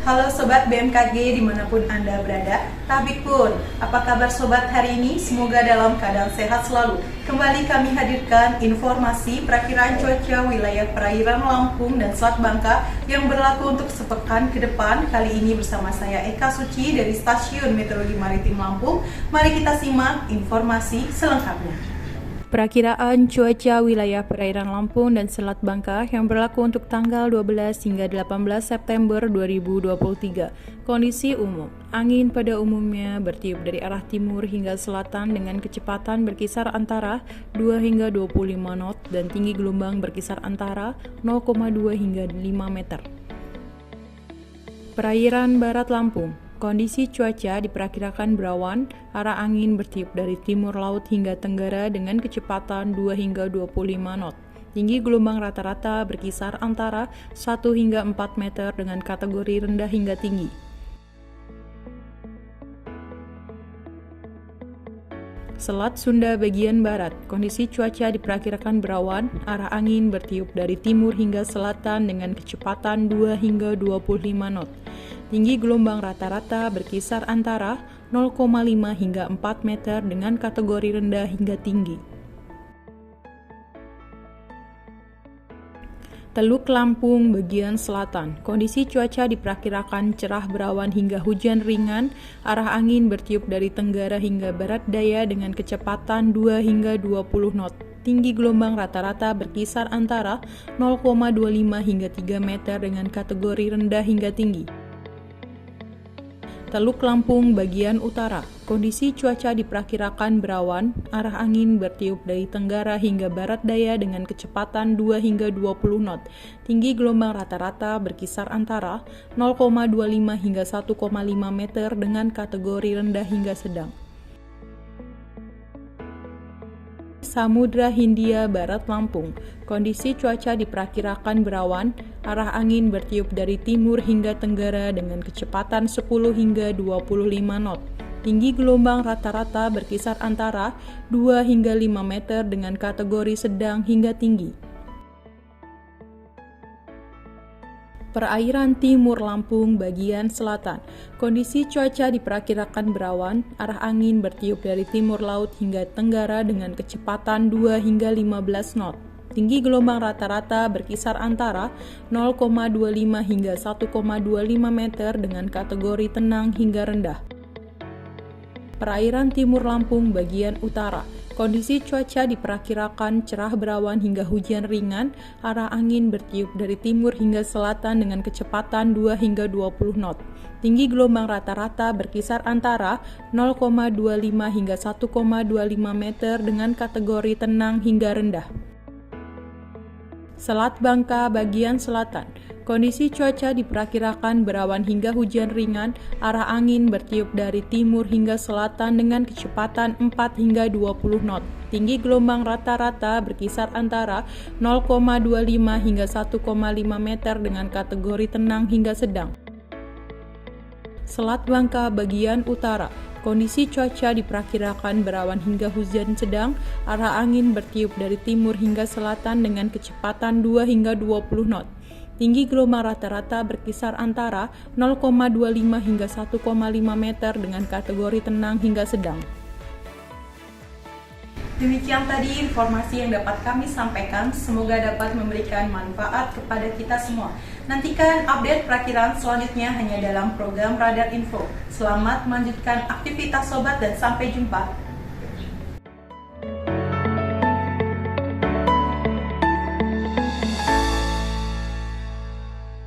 Halo Sobat BMKG dimanapun Anda berada, Tabik pun, apa kabar Sobat hari ini? Semoga dalam keadaan sehat selalu. Kembali kami hadirkan informasi perakiraan cuaca wilayah perairan Lampung dan Selat Bangka yang berlaku untuk sepekan ke depan. Kali ini bersama saya Eka Suci dari Stasiun Meteorologi Maritim Lampung. Mari kita simak informasi selengkapnya. Perakiraan cuaca wilayah perairan Lampung dan Selat Bangka yang berlaku untuk tanggal 12 hingga 18 September 2023. Kondisi umum, angin pada umumnya bertiup dari arah timur hingga selatan dengan kecepatan berkisar antara 2 hingga 25 knot dan tinggi gelombang berkisar antara 0,2 hingga 5 meter. Perairan Barat Lampung, kondisi cuaca diperkirakan berawan, arah angin bertiup dari timur laut hingga tenggara dengan kecepatan 2 hingga 25 knot. Tinggi gelombang rata-rata berkisar antara 1 hingga 4 meter dengan kategori rendah hingga tinggi. Selat Sunda bagian barat, kondisi cuaca diperkirakan berawan, arah angin bertiup dari timur hingga selatan dengan kecepatan 2 hingga 25 knot. Tinggi gelombang rata-rata berkisar antara 0,5 hingga 4 meter dengan kategori rendah hingga tinggi. Teluk Lampung bagian selatan, kondisi cuaca diperkirakan cerah berawan hingga hujan ringan, arah angin bertiup dari tenggara hingga barat daya dengan kecepatan 2 hingga 20 knot. Tinggi gelombang rata-rata berkisar antara 0,25 hingga 3 meter dengan kategori rendah hingga tinggi. Teluk Lampung bagian utara, kondisi cuaca diperkirakan berawan, arah angin bertiup dari tenggara hingga barat daya dengan kecepatan 2 hingga 20 knot. Tinggi gelombang rata-rata berkisar antara 0,25 hingga 1,5 meter dengan kategori rendah hingga sedang. Samudra Hindia Barat Lampung, kondisi cuaca diperkirakan berawan, arah angin bertiup dari timur hingga tenggara dengan kecepatan 10 hingga 25 knot. Tinggi gelombang rata-rata berkisar antara 2 hingga 5 meter dengan kategori sedang hingga tinggi. Perairan Timur Lampung bagian selatan, kondisi cuaca diperkirakan berawan, arah angin bertiup dari timur laut hingga tenggara dengan kecepatan 2 hingga 15 knot. Tinggi gelombang rata-rata berkisar antara 0,25 hingga 1,25 meter dengan kategori tenang hingga rendah. Perairan Timur Lampung bagian utara, kondisi cuaca diperkirakan cerah berawan hingga hujan ringan, arah angin bertiup dari timur hingga selatan dengan kecepatan 2 hingga 20 knot. Tinggi gelombang rata-rata berkisar antara 0,25 hingga 1,25 meter dengan kategori tenang hingga rendah. Selat Bangka bagian selatan, kondisi cuaca diperkirakan berawan hingga hujan ringan, arah angin bertiup dari timur hingga selatan dengan kecepatan 4 hingga 20 knot. Tinggi gelombang rata-rata berkisar antara 0,25 hingga 1,5 meter dengan kategori tenang hingga sedang. Selat Bangka bagian utara, kondisi cuaca diperkirakan berawan hingga hujan sedang, arah angin bertiup dari timur hingga selatan dengan kecepatan 2 hingga 20 knot. Tinggi gelombang rata-rata berkisar antara 0,25 hingga 1,5 meter dengan kategori tenang hingga sedang. Demikian tadi informasi yang dapat kami sampaikan, semoga dapat memberikan manfaat kepada kita semua. Nantikan update perakiraan selanjutnya hanya dalam program Radar Info. Selamat melanjutkan aktivitas sobat dan sampai jumpa.